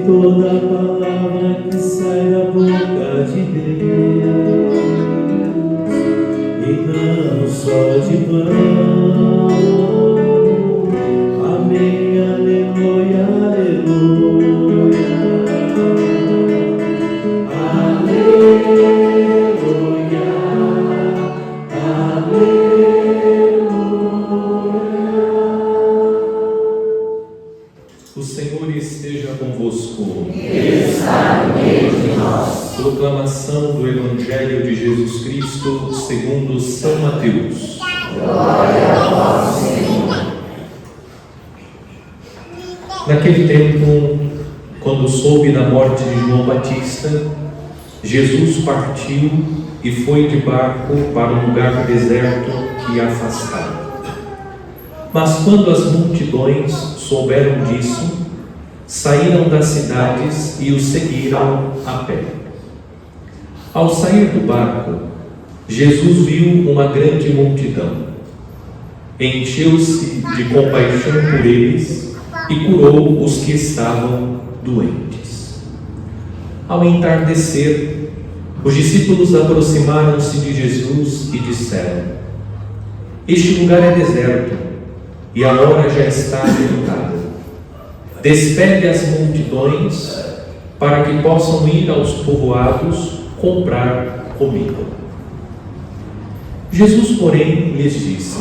Toda palavra que sai da boca de Deus, e não só de pão. Amém, aleluia, aleluia, aleluia, aleluia. O Senhor esteja convosco. Está no meio de nós. Proclamação do Evangelho de Jesus Cristo segundo São Mateus. Glória a vós, Senhor. Naquele tempo, quando soube da morte de João Batista, Jesus partiu e foi de barco para um lugar deserto que afastava. Mas quando as multidões souberam disso, saíram das cidades e o seguiram a pé. Ao sair do barco, Jesus viu uma grande multidão. Encheu-se de compaixão por eles e curou os que estavam doentes. Ao entardecer, os discípulos aproximaram-se de Jesus e disseram: Este lugar é deserto e a hora já está adiantada. Despede as multidões para que possam ir aos povoados comprar comida. Jesus, porém, lhes disse: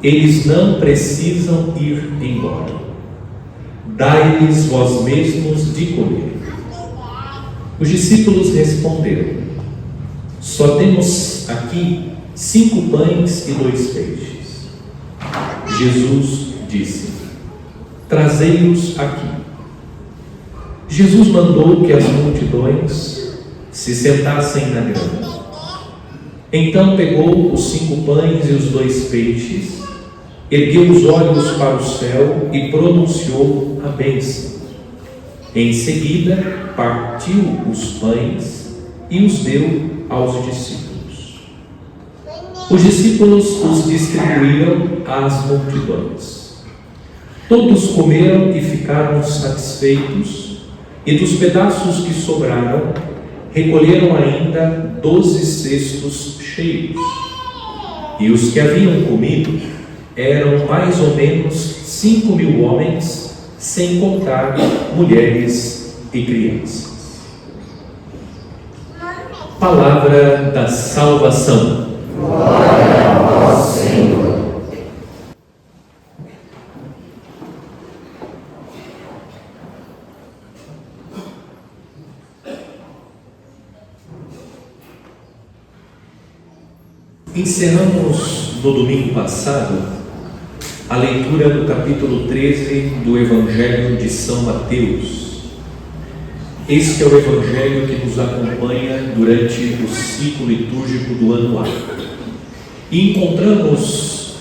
Eles não precisam ir embora. Dai-lhes vós mesmos de comer. Os discípulos responderam: Só temos aqui 5 pães e 2 peixes. Jesus disse: Trazei-os aqui. Jesus mandou que as multidões se sentassem na grama. Então pegou os 5 pães e os 2 peixes, ergueu os olhos para o céu e pronunciou a bênção. Em seguida, partiu os pães e os deu aos discípulos. Os discípulos os distribuíram às multidões. Todos comeram e ficaram satisfeitos, e dos pedaços que sobraram, recolheram ainda 12 cestos cheios. E os que haviam comido eram mais ou menos 5.000 homens, sem contar mulheres e crianças. Palavra da salvação. Glória a vós, Senhor. Encerramos no domingo passado a leitura do capítulo 13 do Evangelho de São Mateus. Este é o Evangelho que nos acompanha durante o ciclo litúrgico do ano A. E encontramos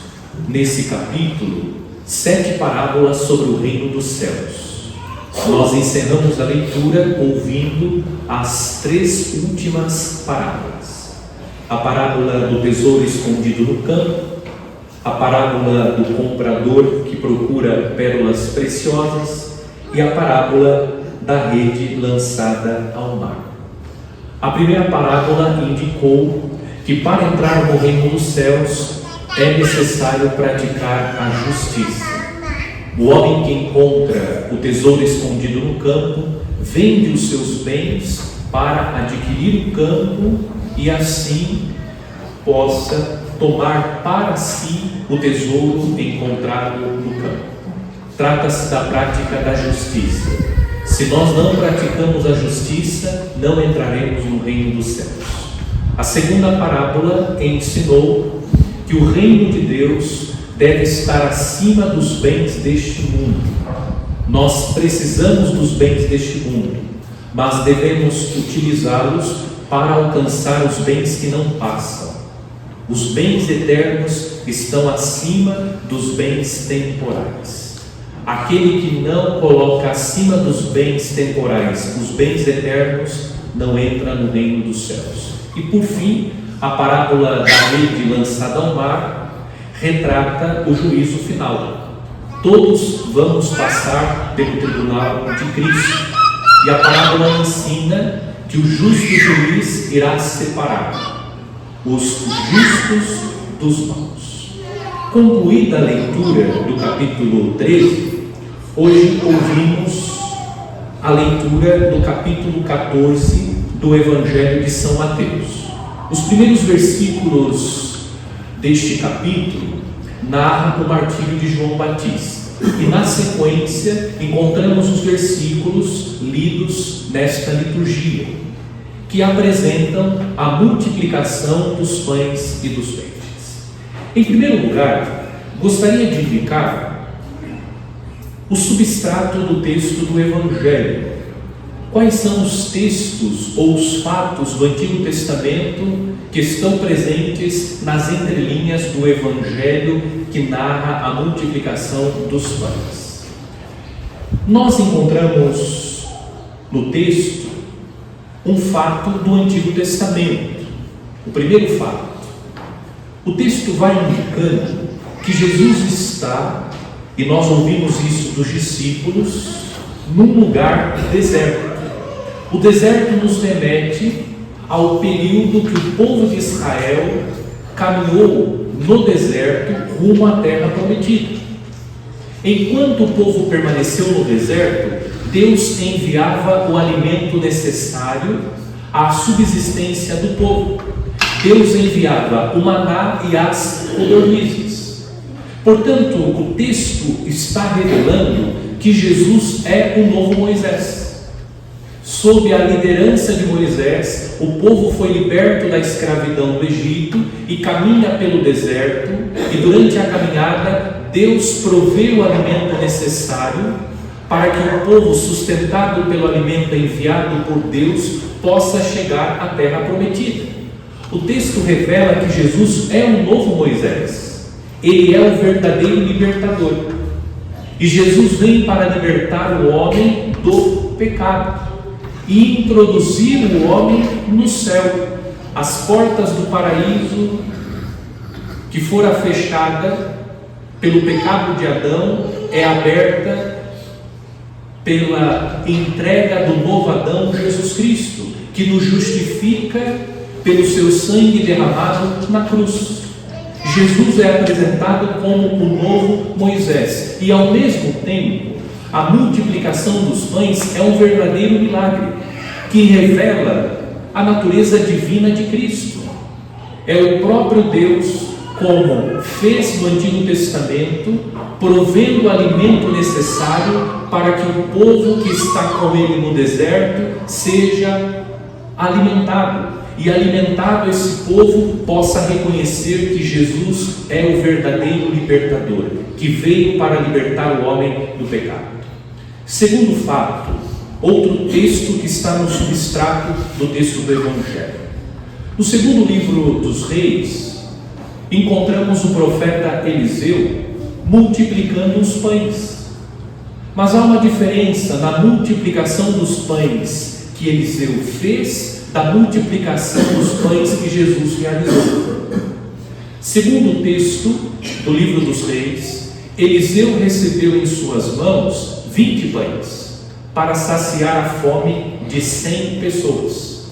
nesse capítulo 7 parábolas sobre o reino dos céus. Nós encerramos a leitura ouvindo as 3 últimas parábolas. A parábola do tesouro escondido no campo, a parábola do comprador que procura pérolas preciosas e a parábola da rede lançada ao mar. A primeira parábola indicou que para entrar no reino dos céus é necessário praticar a justiça. O homem que encontra o tesouro escondido no campo vende os seus bens para adquirir o campo e assim possa tomar para si o tesouro encontrado no campo. Trata-se da prática da justiça. Se nós não praticamos a justiça, não entraremos no reino dos céus. A segunda parábola ensinou que o reino de Deus deve estar acima dos bens deste mundo. Nós precisamos dos bens deste mundo, mas devemos utilizá-los para alcançar os bens que não passam, Os bens eternos estão acima dos bens temporais. Aquele que não coloca acima dos bens temporais os bens eternos não entra no reino dos céus. E por fim, a parábola da rede lançada ao mar retrata o juízo final. Todos vamos passar pelo tribunal de Cristo. E a parábola ensina que o justo juiz irá separar os justos dos maus. Concluída a leitura do capítulo 13, hoje ouvimos a leitura do capítulo 14 do Evangelho de São Mateus. Os primeiros versículos deste capítulo narram o martírio de João Batista. E na sequência encontramos os versículos lidos nesta liturgia, que apresentam a multiplicação dos pães e dos peixes. Em primeiro lugar, gostaria de indicar o substrato do texto do Evangelho. Quais são os textos ou os fatos do Antigo Testamento que estão presentes nas entrelinhas do Evangelho que narra a multiplicação dos pães? Nós encontramos no texto um fato do Antigo Testamento. O primeiro fato. O texto vai indicando que Jesus está, e nós ouvimos isso dos discípulos, num lugar deserto. O deserto nos remete ao período que o povo de Israel caminhou no deserto rumo à terra prometida. Enquanto o povo permaneceu no deserto, Deus enviava o alimento necessário à subsistência do povo. Deus enviava o maná e as codornizes. Portanto, o texto está revelando que Jesus é o novo Moisés. Sob a liderança de Moisés, o povo foi liberto da escravidão do Egito e caminha pelo deserto, e durante a caminhada, Deus provê o alimento necessário para que o povo, sustentado pelo alimento enviado por Deus, possa chegar à terra prometida. O texto revela que Jesus é o novo Moisés. Ele é o verdadeiro libertador. E Jesus vem para libertar o homem do pecado e introduzir o homem no céu. As portas do paraíso, que fora fechada pelo pecado de Adão, é aberta pela entrega do novo Adão, Jesus Cristo, que nos justifica pelo seu sangue derramado na cruz. Jesus é apresentado como o novo Moisés, e ao mesmo tempo a multiplicação dos pães é um verdadeiro milagre que revela a natureza divina de Cristo. É o próprio Deus, como fez no Antigo Testamento, provendo o alimento necessário para que o povo que está com ele no deserto seja alimentado. E alimentado esse povo possa reconhecer que Jesus é o verdadeiro libertador, que veio para libertar o homem do pecado. Segundo fato, outro texto que está no substrato do texto do Evangelho. No segundo livro dos Reis, encontramos o profeta Eliseu multiplicando os pães. Mas há uma diferença na multiplicação dos pães que Eliseu fez da multiplicação dos pães que Jesus realizou. Segundo o texto do livro dos Reis, Eliseu recebeu em suas mãos 20 pães para saciar a fome de 100 pessoas.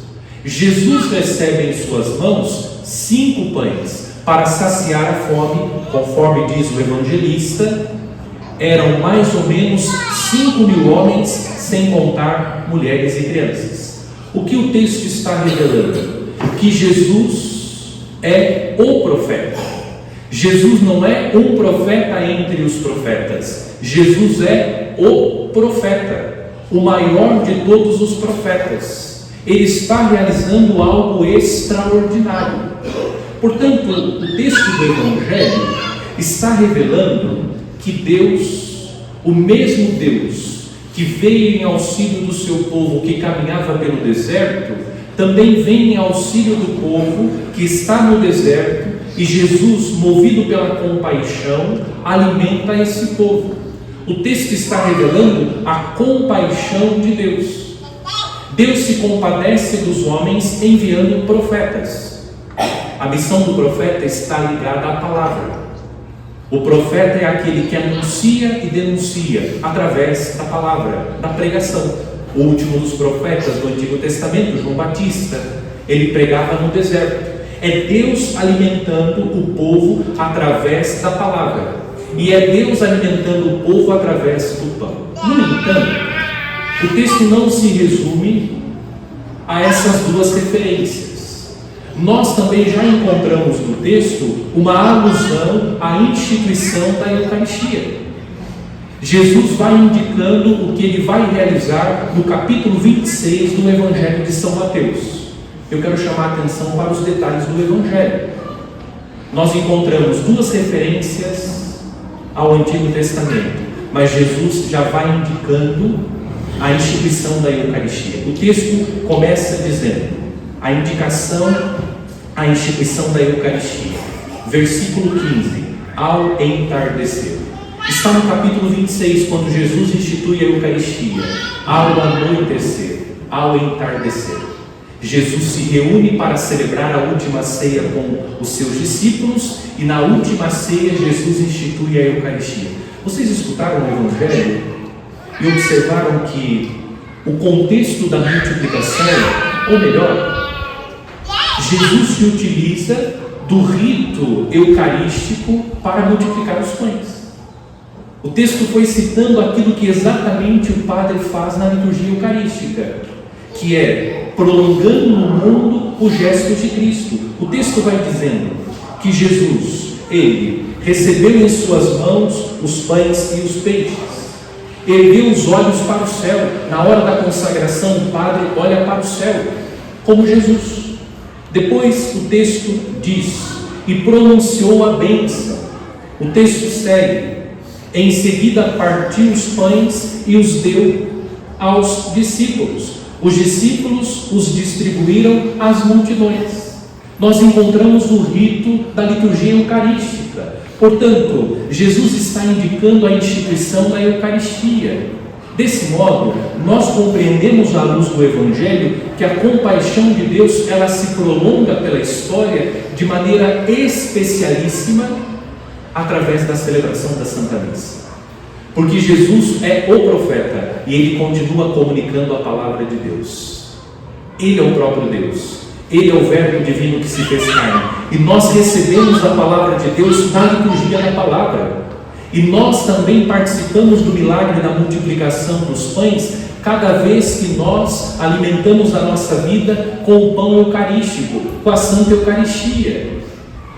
Jesus recebe em suas mãos 5 pães para saciar a fome, conforme diz o evangelista, eram mais ou menos 5.000 homens, sem contar mulheres e crianças. O que o texto está revelando? Que Jesus é o profeta. Jesus não é um profeta entre os profetas. Jesus é o profeta, o maior de todos os profetas. Ele está realizando algo extraordinário. Portanto, o texto do Evangelho está revelando que Deus, o mesmo Deus que veio em auxílio do seu povo que caminhava pelo deserto, também vem em auxílio do povo que está no deserto E Jesus, movido pela compaixão, alimenta esse povo. O texto está revelando a compaixão de Deus. Deus se compadece dos homens enviando profetas. A missão do profeta está ligada à palavra. O profeta é aquele que anuncia e denuncia através da palavra, da pregação. O último dos profetas do Antigo Testamento, João Batista, ele pregava no deserto. É Deus alimentando o povo através da palavra. E é Deus alimentando o povo através do pão. No entanto, o texto não se resume a essas duas referências. Nós também já encontramos no texto uma alusão à instituição da Eucaristia. Jesus vai indicando o que ele vai realizar no capítulo 26 do Evangelho de São Mateus. Eu quero chamar a atenção para os detalhes do Evangelho. Nós encontramos duas referências ao Antigo Testamento, mas Jesus já vai indicando a instituição da Eucaristia. O texto começa dizendo a indicação, a instituição da Eucaristia. Versículo 15: ao entardecer. Está no capítulo 26, quando Jesus institui a Eucaristia. Ao anoitecer, ao entardecer, Jesus se reúne para celebrar a última ceia com os seus discípulos, e na última ceia Jesus institui a Eucaristia. Vocês escutaram o Evangelho e observaram que o contexto da multiplicação, ou melhor, Jesus se utiliza do rito eucarístico para multiplicar os pães. O texto foi citando aquilo que exatamente o Padre faz na liturgia eucarística, que é prolongando no mundo o gesto de Cristo. O texto vai dizendo que Jesus, ele recebeu em suas mãos os pães e os peixes, ergueu os olhos para o céu. Na hora da consagração, o Padre olha para o céu, como Jesus. Depois o texto diz: e pronunciou a bênção. O texto segue: em seguida partiu os pães e os deu aos discípulos. Os discípulos os distribuíram às multidões. Nós encontramos o rito da liturgia eucarística. Portanto, Jesus está indicando a instituição da Eucaristia. Desse modo, nós compreendemos à luz do Evangelho que a compaixão de Deus, ela se prolonga pela história de maneira especialíssima através da celebração da Santa Missa. Porque Jesus é o profeta e ele continua comunicando a palavra de Deus. Ele é o próprio Deus. Ele é o Verbo divino que se fez carne. E nós recebemos a palavra de Deus na liturgia da palavra. E nós também participamos do milagre da multiplicação dos pães cada vez que nós alimentamos a nossa vida com o pão eucarístico, com a Santa Eucaristia.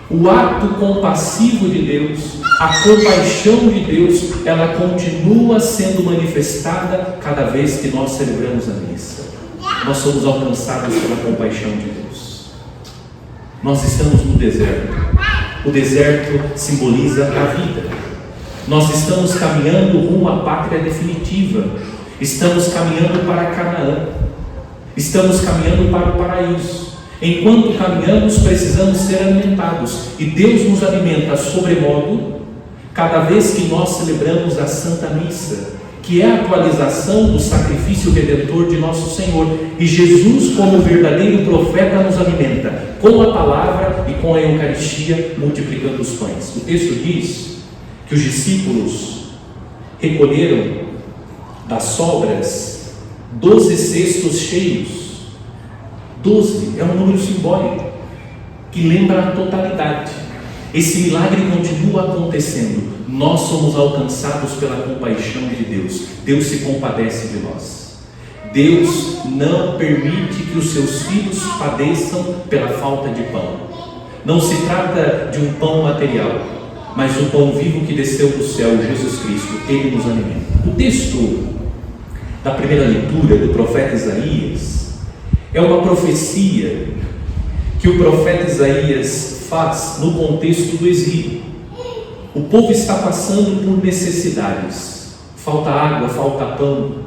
O ato compassivo de Deus, a compaixão de Deus, ela continua sendo manifestada cada vez que nós celebramos a missa. Nós somos alcançados pela compaixão de Deus. Nós estamos no deserto. O deserto simboliza a vida. Nós estamos caminhando rumo à pátria definitiva. Estamos caminhando para Canaã. Estamos caminhando para o paraíso. Enquanto caminhamos, precisamos ser alimentados. E Deus nos alimenta sobremodo cada vez que nós celebramos a Santa Missa, que é a atualização do sacrifício redentor de nosso Senhor. E Jesus, como verdadeiro profeta, nos alimenta com a palavra e com a Eucaristia, multiplicando os pães. O texto diz que os discípulos recolheram das sobras 12 cestos cheios. 12 é um número simbólico que lembra a totalidade. Esse milagre continua acontecendo. Nós somos alcançados pela compaixão de Deus. Deus se compadece de nós. Deus não permite que os seus filhos padeçam pela falta de pão. Não se trata de um pão material, mas o pão vivo que desceu do céu, Jesus Cristo. Ele nos alimenta. O texto da primeira leitura do profeta Isaías é uma profecia que o profeta Isaías faz no contexto do exílio. O povo está passando por necessidades, falta água, falta pão,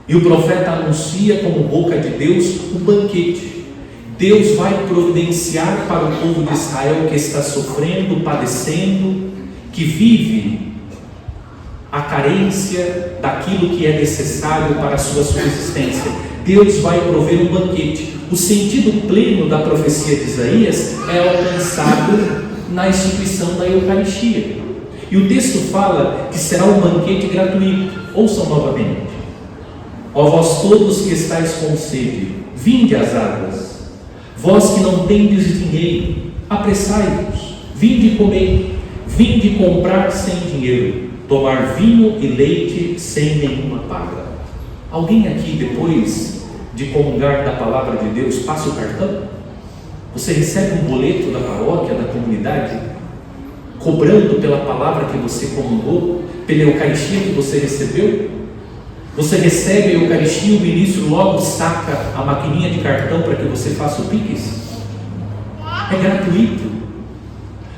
e o profeta anuncia como boca de Deus o banquete. Deus vai providenciar para o povo de Israel que está sofrendo, padecendo, que vive a carência daquilo que é necessário para a sua subsistência. Deus vai prover um banquete. O sentido pleno da profecia de Isaías é alcançado na instituição da Eucaristia. E o texto fala que será um banquete gratuito. Ouçam novamente: ó vós todos que estáis com sede, vinde às águas. Vós que não tendes dinheiro, apressai-vos, vinde comer, vinde comprar sem dinheiro, tomar vinho e leite sem nenhuma paga. Alguém aqui, depois de comungar da palavra de Deus, passa o cartão? Você recebe um boleto da paróquia, da comunidade, cobrando pela palavra que você comungou, pela Eucaristia que você recebeu? Você recebe a Eucaristia e o ministro logo saca a maquininha de cartão para que você faça o Pix? É gratuito.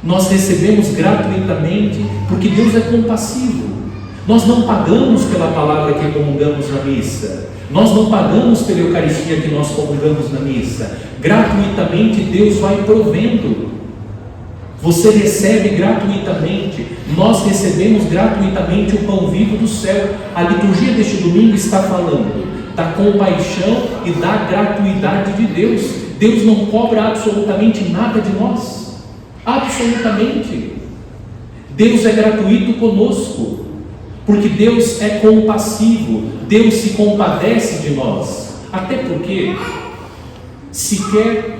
Nós recebemos gratuitamente porque Deus é compassivo. Nós não pagamos pela palavra que comungamos na missa. Nós não pagamos pela Eucaristia que nós comungamos na missa. Gratuitamente Deus vai provendo. Você recebe gratuitamente. Nós recebemos gratuitamente o pão vivo do céu. A liturgia deste domingo está falando da compaixão e da gratuidade de Deus. Deus não cobra absolutamente nada de nós. Absolutamente. Deus é gratuito conosco, porque Deus é compassivo. Deus se compadece de nós. Até porque sequer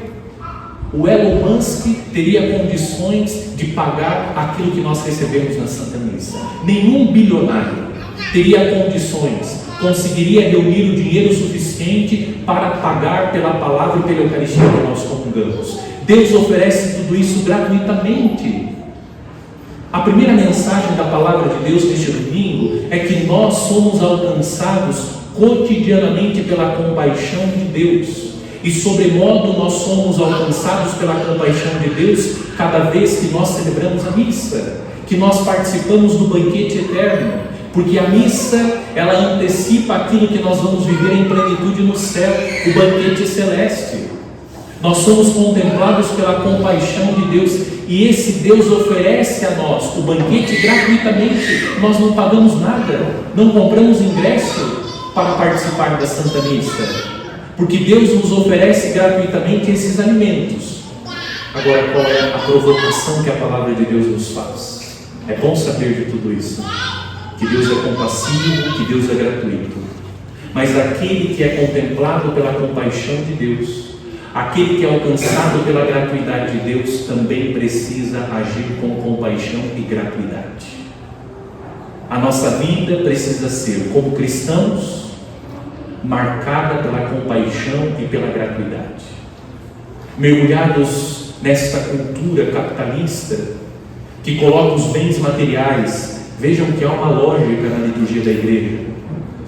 o Elon Musk teria condições de pagar aquilo que nós recebemos na Santa Missa. Nenhum bilionário teria condições, conseguiria reunir o dinheiro suficiente para pagar pela palavra e pela Eucaristia que nós comungamos. Deus oferece tudo isso gratuitamente. A primeira mensagem da palavra de Deus neste domingo é que nós somos alcançados cotidianamente pela compaixão de Deus. E sobremodo nós somos alcançados pela compaixão de Deus cada vez que nós celebramos a missa, que nós participamos do banquete eterno, porque a missa, ela antecipa aquilo que nós vamos viver em plenitude no céu, o banquete celeste. Nós somos contemplados pela compaixão de Deus, e esse Deus oferece a nós o banquete gratuitamente. Nós não pagamos nada, não compramos ingresso para participar da Santa Missa, porque Deus nos oferece gratuitamente esses alimentos. Agora, qual é a provocação que a palavra de Deus nos faz? É bom saber de tudo isso, que Deus é compassivo, que Deus é gratuito. Mas aquele que é contemplado pela compaixão de Deus, aquele que é alcançado pela gratuidade de Deus, também precisa agir com compaixão e gratuidade. A nossa vida precisa ser, como cristãos, marcada pela compaixão e pela gratuidade. Mergulhados nesta cultura capitalista que coloca os bens materiais, vejam que há uma lógica na liturgia da igreja.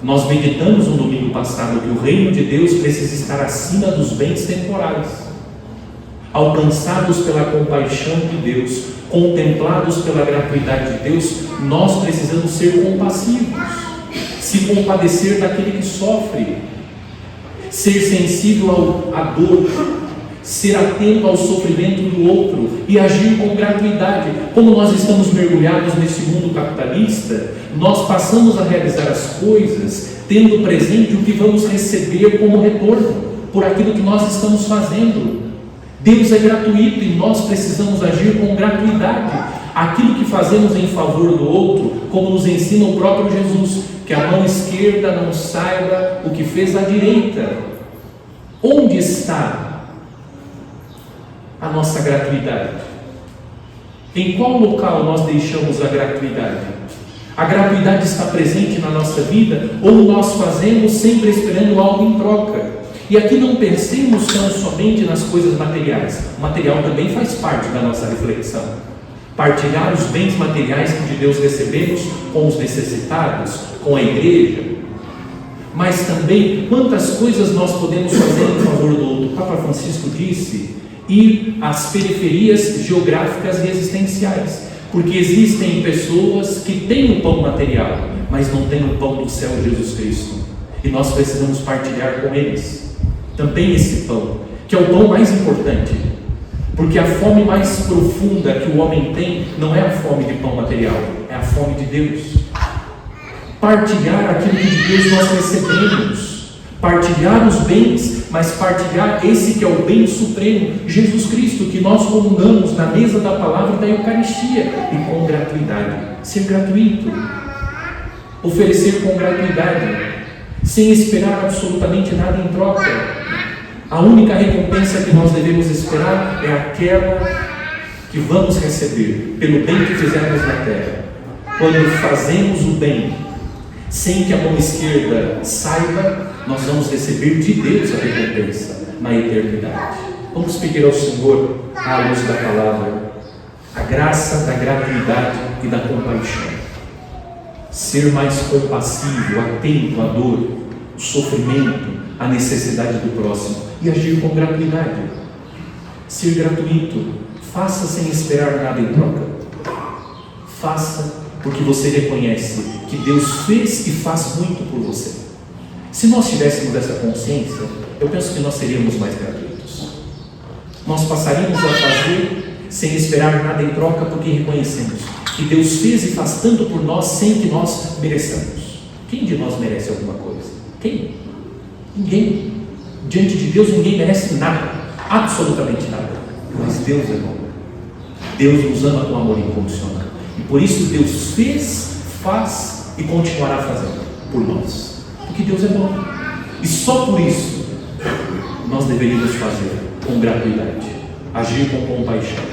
Nós meditamos no domingo passado que o reino de Deus precisa estar acima dos bens temporais. Alcançados pela compaixão de Deus, contemplados pela gratuidade de Deus, nós precisamos ser compassivos, se compadecer daquele que sofre, ser sensível à dor, ser atento ao sofrimento do outro e agir com gratuidade. Como nós estamos mergulhados nesse mundo capitalista, nós passamos a realizar as coisas tendo presente o que vamos receber como retorno por aquilo que nós estamos fazendo. Deus é gratuito e nós precisamos agir com gratuidade. Aquilo que fazemos em favor do outro, como nos ensina o próprio Jesus, que a mão esquerda não saiba o que fez a direita. Onde está a nossa gratuidade? Em qual local nós deixamos a gratuidade? A gratuidade está presente na nossa vida ou nós fazemos sempre esperando algo em troca? E aqui não pensemos tão somente nas coisas materiais. O material também faz parte da nossa reflexão. Partilhar os bens materiais que de Deus recebemos com os necessitados, com a igreja. Mas também quantas coisas nós podemos fazer em favor do outro. O Papa Francisco disse: ir às periferias geográficas e existenciais, porque existem pessoas que têm o pão material, mas não têm o pão do céu, Jesus Cristo, e nós precisamos partilhar com eles também esse pão. que é o pão mais importante, porque a fome mais profunda que o homem tem não é a fome de pão material, é a fome de Deus. Partilhar aquilo que de Deus nós recebemos, partilhar os bens, mas partilhar esse que é o bem supremo, Jesus Cristo, que nós comungamos na mesa da palavra e da Eucaristia, e com gratuidade, ser gratuito, oferecer com gratuidade, sem esperar absolutamente nada em troca. A única recompensa que nós devemos esperar é aquela que vamos receber pelo bem que fizemos na terra. Quando fazemos o bem sem que a mão esquerda saiba, nós vamos receber de Deus a recompensa na eternidade. Vamos pedir ao Senhor, à luz da palavra, a graça da gratuidade e da compaixão. Ser mais compassivo, atento à dor, o sofrimento, à necessidade do próximo e agir com gratuidade. Ser gratuito, faça sem esperar nada em troca. Faça porque você reconhece que Deus fez e faz muito por você. Se nós tivéssemos essa consciência, eu penso que nós seríamos mais gratuitos. Nós passaríamos a fazer sem esperar nada em troca, porque reconhecemos que Deus fez e faz tanto por nós sem que nós mereçamos. Quem de nós merece alguma coisa? Quem? Ninguém. Diante de Deus ninguém merece nada, absolutamente nada. Mas Deus é bom. Deus nos ama com amor incondicional. E por isso Deus fez, faz e continuará fazendo por nós. Porque Deus é bom. E só por isso nós deveríamos fazer com gratuidade, agir com compaixão,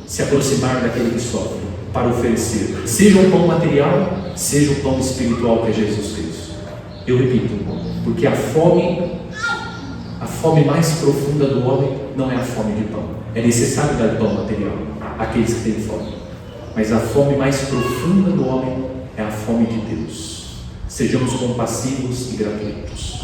se aproximar daquele que sofre para oferecer, seja o pão material, seja o pão espiritual que é Jesus Cristo. Eu repito, porque a fome mais profunda do homem não é a fome de pão. É necessário dar pão material àqueles que têm fome, mas a fome mais profunda do homem é a fome de Deus. Sejamos compassivos e gratuitos.